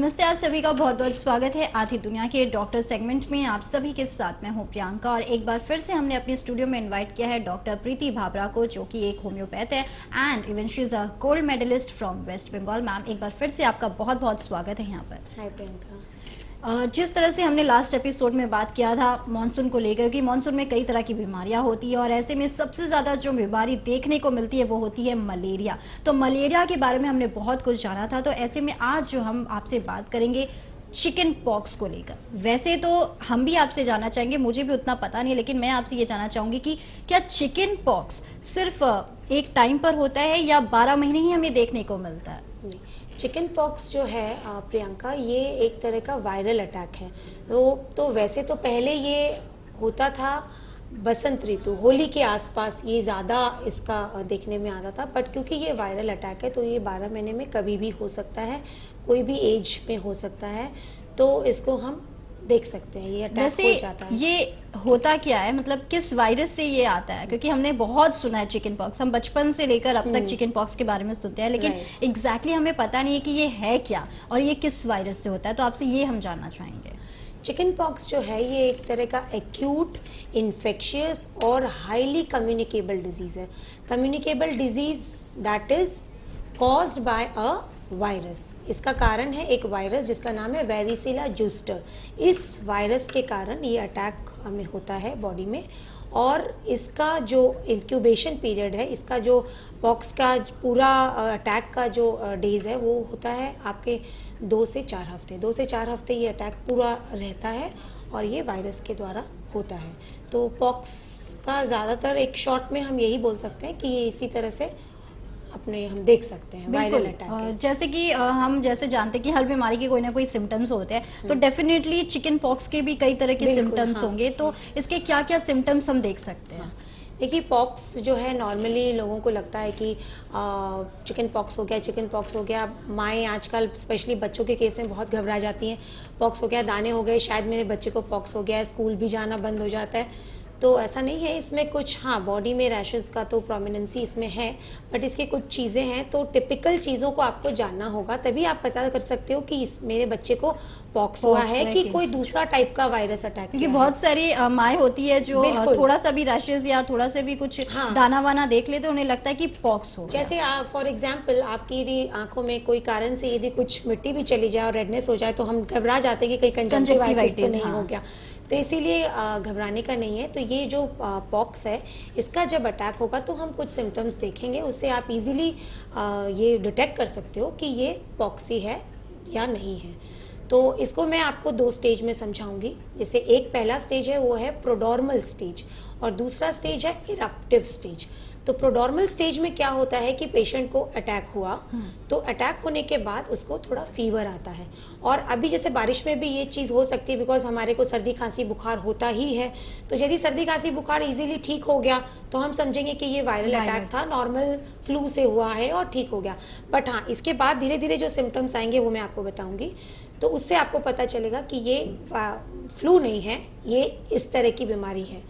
नमस्ते, आप सभी का बहुत बहुत स्वागत है आधी दुनिया के डॉक्टर सेगमेंट में। आप सभी के साथ मैं हूं प्रियंका और एक बार फिर से हमने अपने स्टूडियो में इनवाइट किया है डॉक्टर प्रीति भाबरा को, जो कि एक होम्योपैथ है and even she is a gold medallist from West Bengal. Ma'am, एक बार फिर से आपका बहुत बहुत स्वागत है यहाँ पर। हाय प्रियंका। जिस तरह से हमने लास्ट एपिसोड में बात किया था मानसून को लेकर कि मानसून में कई तरह की बीमारियां होती है और ऐसे में सबसे ज़्यादा जो बीमारी देखने को मिलती है वो होती है मलेरिया। तो मलेरिया के बारे में हमने बहुत कुछ जाना था, तो ऐसे में आज जो हम आपसे बात करेंगे चिकन पॉक्स को लेकर। वैसे तो हम भी आपसे जानना चाहेंगे, मुझे भी उतना पता नहीं, लेकिन मैं आपसे ये जानना चाहूंगी कि क्या चिकन पॉक्स सिर्फ एक टाइम पर होता है या 12 महीने ही हमें देखने को मिलता है? चिकन पॉक्स जो है प्रियंका, ये एक तरह का वायरल अटैक है। तो वैसे तो पहले ये होता था बसंत ऋतु, होली के आसपास ये ज़्यादा इसका देखने में आता था, बट क्योंकि ये वायरल अटैक है तो ये 12 महीने में कभी भी हो सकता है, कोई भी एज में हो सकता है, तो इसको हम देख सकते हैं, ये अटैक हो जाता है। ये होता क्या है, मतलब किस वायरस से ये आता है? क्योंकि हमने बहुत सुना है चिकन पॉक्स, हम बचपन से लेकर अब तक चिकन पॉक्स के बारे में सुनते हैं, लेकिन एग्जैक्टली हमें पता नहीं है कि ये है क्या और ये किस वायरस से होता है। तो आपसे ये हम जानना चाहेंगे। चिकन पॉक्स जो है ये एक तरह का एक्यूट इन्फेक्शियस और हाईली कम्युनिकेबल डिजीज़ है। Communicable disease that is caused by a virus. इसका कारण है एक वायरस जिसका नाम है वेरिसिला जूस्टर। इस वायरस के कारण ये अटैक हमें होता है बॉडी में, और इसका जो इंक्यूबेशन पीरियड है, इसका जो पॉक्स का पूरा अटैक का जो डेज है वो होता है आपके 2 से 4 हफ्ते। 2 से 4 हफ्ते ये अटैक पूरा रहता है और ये वायरस के द्वारा होता है। तो पॉक्स का ज़्यादातर एक शॉर्ट में हम यही बोल सकते हैं कि ये इसी तरह से अपने हम देख सकते हैं वायरल अटैक है। जैसे कि हम जैसे जानते हैं कि हर बीमारी के कोई ना कोई सिम्टम्स होते हैं, तो डेफिनेटली चिकन पॉक्स के भी कई तरह के सिम्टम्स होंगे। तो इसके क्या क्या सिम्टम्स हम देख सकते हैं? देखिए, पॉक्स जो है नॉर्मली लोगों को लगता है कि चिकन पॉक्स हो गया, चिकन पॉक्स हो गया। माएँ आजकल स्पेशली बच्चों के केस में बहुत घबरा जाती हैं, पॉक्स हो गया, दाने हो गए, शायद मेरे बच्चे को पॉक्स हो गया है, स्कूल भी जाना बंद हो जाता है। तो ऐसा नहीं है, इसमें कुछ हाँ बॉडी में रैशेस का तो प्रोमिनेंसी इसमें है, बट इसके कुछ चीज़ें हैं। तो टिपिकल चीज़ों को आपको जानना होगा, तभी आप पता कर सकते हो कि इस मेरे बच्चे को पॉक्स हुआ है कि कोई दूसरा टाइप का वायरस अटैक किया है। बहुत सारी माएँ होती है जो थोड़ा सा भी रैशेस या थोड़ा सा भी कुछ दाना वाना देख ले तो उन्हें लगता है कि पॉक्स हो। जैसे फॉर एग्जाम्पल आपकी यदि आंखों में कोई कारण से यदि कुछ मिट्टी भी चली जाए और रेडनेस हो जाए तो हम घबरा जाते हैं कि कहीं कंजक्टिवाइटिस तो नहीं हो गया। तो इसीलिए घबराने का नहीं है। तो ये जो पॉक्स है, इसका जब अटैक होगा तो हम कुछ सिम्टम्स देखेंगे, उससे आप इजीली ये डिटेक्ट कर सकते हो कि ये पॉक्सी है या नहीं है। तो इसको मैं आपको 2 स्टेज में समझाऊंगी। जैसे एक पहला स्टेज है वो है प्रोडॉर्मल स्टेज और दूसरा स्टेज है इरप्टिव स्टेज। तो प्रोडॉर्मल स्टेज में क्या होता है कि पेशेंट को अटैक हुआ, तो अटैक होने के बाद उसको थोड़ा फीवर आता है। और अभी जैसे बारिश में भी ये चीज़ हो सकती है, बिकॉज हमारे को सर्दी खांसी बुखार होता ही है। तो यदि सर्दी खांसी बुखार इजीली ठीक हो गया तो हम समझेंगे कि ये वायरल अटैक था, नॉर्मल फ्लू से हुआ है और ठीक हो गया। बट हाँ, इसके बाद धीरे धीरे जो सिम्टम्स आएंगे वो मैं आपको बताऊँगी, तो उससे आपको पता चलेगा कि ये फ्लू नहीं है, ये इस तरह की बीमारी है।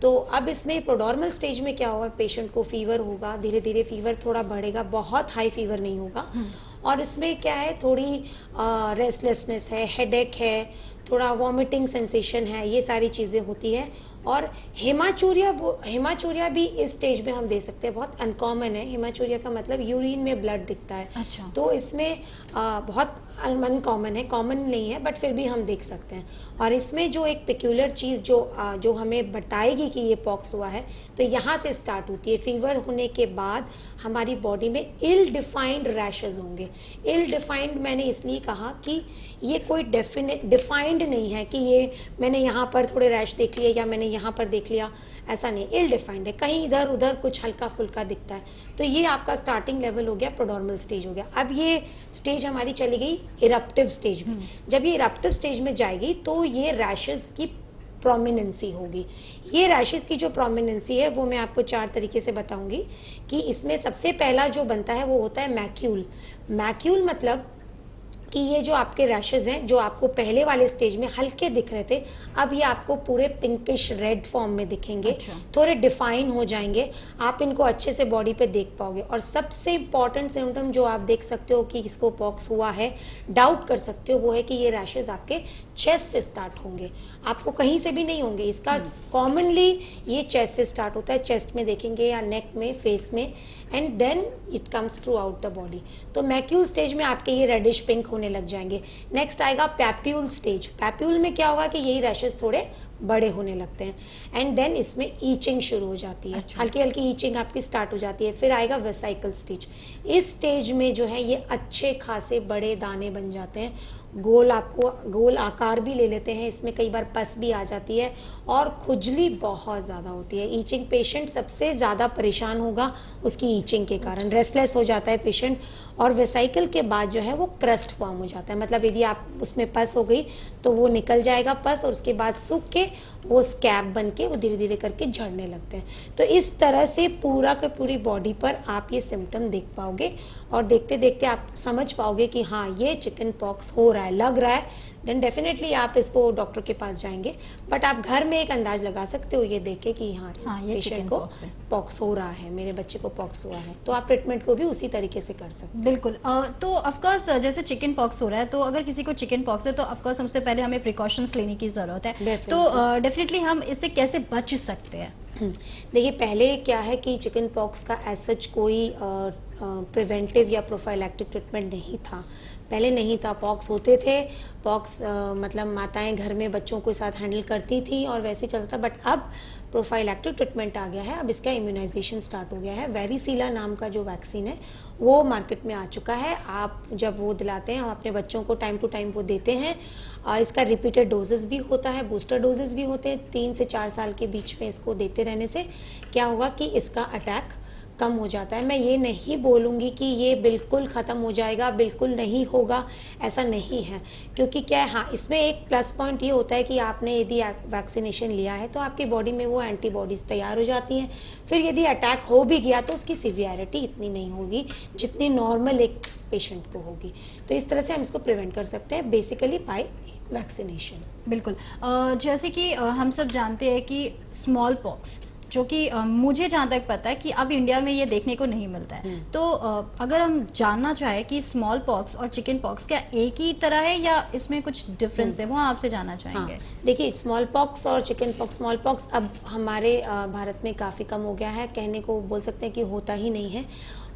तो अब इसमें प्रोडॉर्मल स्टेज में क्या होगा, पेशेंट को फीवर होगा, धीरे धीरे फीवर थोड़ा बढ़ेगा, बहुत हाई फीवर नहीं होगा। और इसमें क्या है, थोड़ी रेस्टलेसनेस है, हेडेक है, थोड़ा वॉमिटिंग सेंसेशन है, ये सारी चीज़ें होती है। और हेमाचूरिया भी इस स्टेज में हम दे सकते हैं, बहुत अनकॉमन है। हेमाचूरिया का मतलब यूरिन में ब्लड दिखता है। अच्छा। तो इसमें बहुत अनकॉमन है, कॉमन नहीं है, बट फिर भी हम देख सकते हैं। और इसमें जो एक पेक्यूलर चीज़ जो हमें बताएगी कि ये पॉक्स हुआ है, तो यहाँ से स्टार्ट होती है। फीवर होने के बाद हमारी बॉडी में इल डिफाइंड रैशेज होंगे। इल डिफाइंड मैंने इसलिए कहा कि ये कोई डिफाइंड नहीं है कि ये मैंने यहाँ पर थोड़े रैश देख लिए या मैंने यहाँ पर देख लिया, ऐसा नहीं। इल डिफाइंड है, कहीं इधर उधर कुछ हल्का फुल्का दिखता है। तो ये आपका स्टार्टिंग लेवल हो गया, प्रोडॉर्मल स्टेज हो गया। अब ये स्टेज हमारी चली गई इरप्टिव स्टेज में। जब ये इरप्टिव स्टेज में जाएगी तो ये रैशेज की प्रोमिनेंसी होगी। ये रैशेज की जो प्रोमिनेंसी है वो मैं आपको 4 तरीके से बताऊंगी। कि इसमें सबसे पहला जो बनता है वो होता है मैक्यूल। मैक्यूल मतलब कि ये जो आपके रैशेज हैं, जो आपको पहले वाले स्टेज में हल्के दिख रहे थे, अब ये आपको पूरे पिंकिश रेड फॉर्म में दिखेंगे। अच्छा। थोड़े डिफाइन हो जाएंगे, आप इनको अच्छे से बॉडी पे देख पाओगे। और सबसे इंपॉर्टेंट सिम्टम जो आप देख सकते हो कि इसको पॉक्स हुआ है, डाउट कर सकते हो, वो है कि ये रैशेज आपके चेस्ट से स्टार्ट होंगे, आपको कहीं से भी नहीं होंगे। इसका कॉमनली ये चेस्ट से स्टार्ट होता है, चेस्ट में देखेंगे या नेक में, फेस में, and then it comes throughout the body. तो मैक्यूल स्टेज में आपके ये रेडिश पिंक होने लग जाएंगे। नेक्स्ट आएगा पैप्यूल स्टेज। पैप्यूल में क्या होगा कि यही रैशेस थोड़े बड़े होने लगते हैं, एंड देन इसमें ईचिंग शुरू हो जाती है। अच्छा। हल्की हल्की ईचिंग आपकी स्टार्ट हो जाती है। फिर आएगा वेसाइकल स्टेज। इस स्टेज में जो है ये अच्छे खासे बड़े दाने बन जाते हैं, गोल, आपको गोल आकार भी ले लेते हैं, इसमें कई बार पस भी आ जाती है और खुजली बहुत ज़्यादा होती है। ईचिंग, पेशेंट सबसे ज़्यादा परेशान होगा उसकी ईचिंग के कारण, रेस्टलेस हो जाता है पेशेंट। और वेसाइकल के बाद जो है वो क्रस्ट फॉर्म हो जाता है, मतलब यदि आप उसमें पस हो गई तो वो निकल जाएगा पस, और उसके बाद सूख के वो स्कैब बन के वो धीरे धीरे करके झड़ने लगते हैं। तो इस तरह से पूरा के पूरी बॉडी पर आप ये सिम्टम देख पाओगे, और देखते देखते आप समझ पाओगे कि हाँ ये चिकन पॉक्स हो रहा है, लग रहा है। देन डेफिनेटली आप इसको डॉक्टर के पास जाएंगे, बट आप घर में एक अंदाज लगा सकते हो ये देख के कि हाँ इस ये पेशेंट को चिकन पॉक्स हो रहा है, मेरे बच्चे को पॉक्स हुआ है। तो आप ट्रीटमेंट को भी उसी तरीके से कर सकते हैं। बिल्कुल। तो ऑफकोर्स जैसे चिकन पॉक्स हो रहा है, तो अगर किसी को चिकन पॉक्स है तो ऑफकोर्स सबसे पहले हमें प्रिकॉशंस लेने की जरूरत है। तो डेफिनेटली हम इससे कैसे बच सकते हैं? देखिए, पहले क्या है कि चिकन पॉक्स का एज सच कोई प्रिवेंटिव या प्रोफाइलैक्टिक ट्रीटमेंट नहीं था, पहले नहीं था। पॉक्स होते थे, पॉक्स मतलब माताएं घर में बच्चों के साथ हैंडल करती थी और वैसे ही चलता था। बट अब प्रोफाइलैक्टिक ट्रीटमेंट आ गया है, अब इसका इम्यूनाइजेशन स्टार्ट हो गया है। वेरिसीला नाम का जो वैक्सीन है वो मार्केट में आ चुका है। आप जब वो दिलाते हैं, हम अपने बच्चों को टाइम टू टाइम वो देते हैं। इसका रिपीटेड डोजेस भी होता है, बूस्टर डोजेस भी होते हैं। 3 से 4 साल के बीच में इसको देते रहने से क्या होगा कि इसका अटैक कम हो जाता है। मैं ये नहीं बोलूँगी कि ये बिल्कुल ख़त्म हो जाएगा, बिल्कुल नहीं होगा, ऐसा नहीं है। क्योंकि क्या है, हाँ इसमें एक प्लस पॉइंट ये होता है कि आपने यदि वैक्सीनेशन लिया है तो आपकी बॉडी में वो एंटीबॉडीज़ तैयार हो जाती हैं। फिर यदि अटैक हो भी गया तो उसकी सिवियरिटी इतनी नहीं होगी जितनी नॉर्मल एक पेशेंट को होगी। तो इस तरह से हम इसको प्रिवेंट कर सकते हैं बेसिकली बाय वैक्सीनेशन। बिल्कुल। जैसे कि हम सब जानते हैं कि स्मॉल पॉक्स, जो कि मुझे जहाँ तक पता है कि अब इंडिया में ये देखने को नहीं मिलता है। तो अगर हम जानना चाहें कि स्मॉल पॉक्स और चिकन पॉक्स क्या एक ही तरह है या इसमें कुछ डिफरेंस है, वो आपसे जानना चाहेंगे। हाँ, देखिए, स्मॉल पॉक्स और चिकन पॉक्स, स्मॉल पॉक्स अब हमारे भारत में काफ़ी कम हो गया है, कहने को बोल सकते हैं कि होता ही नहीं है।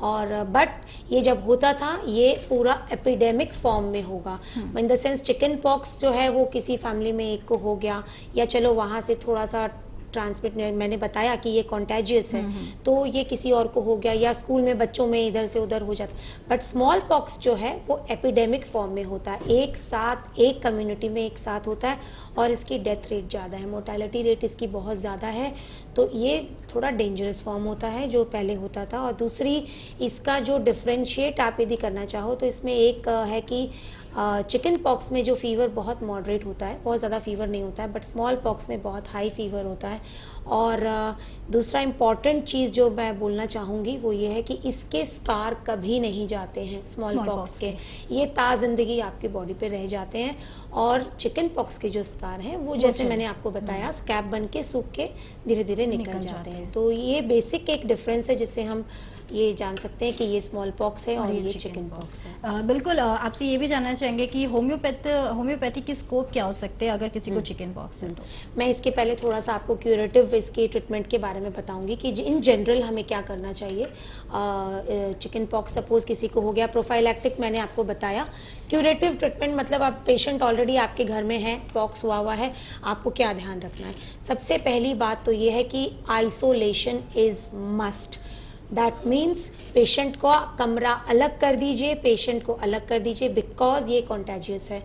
और बट ये जब होता था ये पूरा एपिडेमिक फॉर्म में होगा, in the sense chicken pox जो है वो किसी फैमिली में एक को हो गया, या चलो वहाँ से थोड़ा सा ट्रांसमिट, मैंने बताया कि ये कॉन्टेजियस है तो ये किसी और को हो गया, या स्कूल में बच्चों में इधर से उधर हो जाता। बट स्मॉल पॉक्स जो है वो एपिडेमिक फॉर्म में होता है, एक साथ एक कम्युनिटी में एक साथ होता है, और इसकी डेथ रेट ज़्यादा है, मोर्टेलिटी रेट इसकी बहुत ज़्यादा है। तो ये थोड़ा डेंजरस फॉर्म होता है जो पहले होता था। और दूसरी, इसका जो डिफ्रेंशिएट आप यदि करना चाहो तो इसमें एक है कि चिकन पॉक्स में जो फीवर बहुत मॉडरेट होता है, बहुत ज़्यादा फीवर नहीं होता है, बट स्मॉल पॉक्स में बहुत हाई फीवर होता है। और दूसरा इम्पॉर्टेंट चीज़ जो मैं बोलना चाहूँगी वो ये है कि इसके स्कार कभी नहीं जाते हैं स्मॉल पॉक्स के, ये ता-ज़िंदगी आपकी बॉडी पे रह जाते हैं। और चिकन पॉक्स के जो स्कार हैं वो जैसे मैंने आपको बताया स्कैब बन के सूख के धीरे धीरे निकल जाते हैं। तो ये बेसिक एक डिफरेंस है जिससे हम ये जान सकते हैं कि ये स्मॉल पॉक्स है और ये चिकन पॉक्स है। बिल्कुल। आपसे ये भी जानना चाहेंगे कि होम्योपैथी की स्कोप क्या हो सकते हैं अगर किसी को चिकन पॉक्स है तो? मैं इसके पहले थोड़ा सा आपको क्यूरेटिव इसके ट्रीटमेंट के बारे में बताऊंगी कि इन जनरल हमें क्या करना चाहिए। चिकन पॉक्स सपोज किसी को हो गया, प्रोफाइलैक्टिक मैंने आपको बताया। क्यूरेटिव ट्रीटमेंट मतलब अब पेशेंट ऑलरेडी आपके घर में है, पॉक्स हुआ है, आपको क्या ध्यान रखना है। सबसे पहली बात तो ये है कि isolation is must. That means patient को कमरा अलग कर दीजिए, पेशेंट को अलग कर दीजिए, बिकॉज ये कॉन्टेजियस है,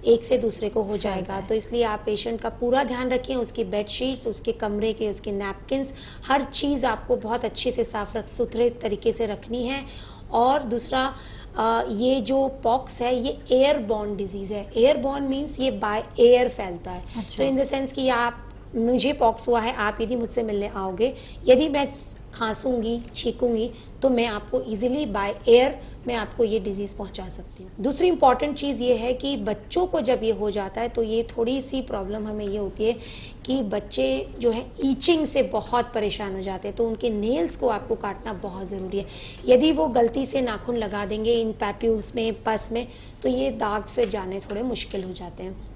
एक से दूसरे को हो जाएगा। तो इसलिए आप पेशेंट का पूरा ध्यान रखें, उसकी बेडशीट्स, उसके कमरे के, उसके नैपकिन्स, हर चीज़ आपको बहुत अच्छे से साफ सुथरे तरीके से रखनी है। और दूसरा, ये जो पॉक्स है ये एयर बॉर्न डिजीज़ है। एयर बॉर्न मीन्स ये बाय एयर फैलता है। तो इन द सेंस कि आप मुझे पॉक्स हुआ है, आप यदि मुझसे मिलने आओगे, यदि मैं खांसूंगी, छींकूंगी, तो मैं आपको इजीली बाय एयर मैं आपको ये डिजीज़ पहुंचा सकती हूँ। दूसरी इंपॉर्टेंट चीज़ ये है कि बच्चों को जब ये हो जाता है तो ये थोड़ी सी प्रॉब्लम हमें ये होती है कि बच्चे जो है ईचिंग से बहुत परेशान हो जाते हैं, तो उनके नेल्स को आपको काटना बहुत ज़रूरी है। यदि वो गलती से नाखून लगा देंगे इन पैप्यूल्स में, पस में, तो ये दाग फिर जाने थोड़े मुश्किल हो जाते हैं।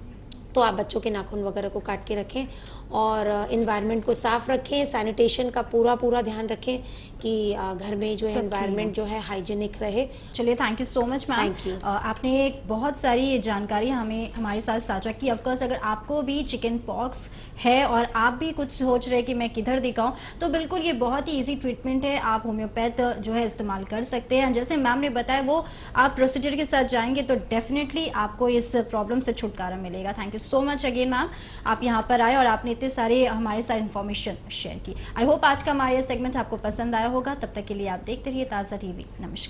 तो आप बच्चों के नाखून वगैरह को काट के रखें और इन्वायरमेंट को साफ रखें, सैनिटेशन का पूरा ध्यान रखें कि घर में जो है इन्वायरमेंट जो है हाइजीनिक रहे। चलिए, thank you so much ma'am. Thank you. आपने एक बहुत सारी जानकारी हमारे साथ साझा की। ऑफकोर्स अगर आपको भी चिकन पॉक्स है और आप भी कुछ सोच रहे कि मैं किधर दिखाऊं, तो बिल्कुल ये बहुत ही इजी ट्रीटमेंट है। आप होम्योपैथ जो है इस्तेमाल कर सकते हैं। जैसे मैम ने बताया, वो आप प्रोसीजर के साथ जाएंगे तो डेफिनेटली आपको इस प्रॉब्लम से छुटकारा मिलेगा। Thank you so much again ma'am, आप यहाँ पर आए और आपने इतने सारे हमारे साथ इन्फॉर्मेशन शेयर की। आई होप आज का हमारा ये सेगमेंट आपको पसंद आया होगा। तब तक के लिए आप देखते रहिए ताज़ा टीवी। नमस्कार।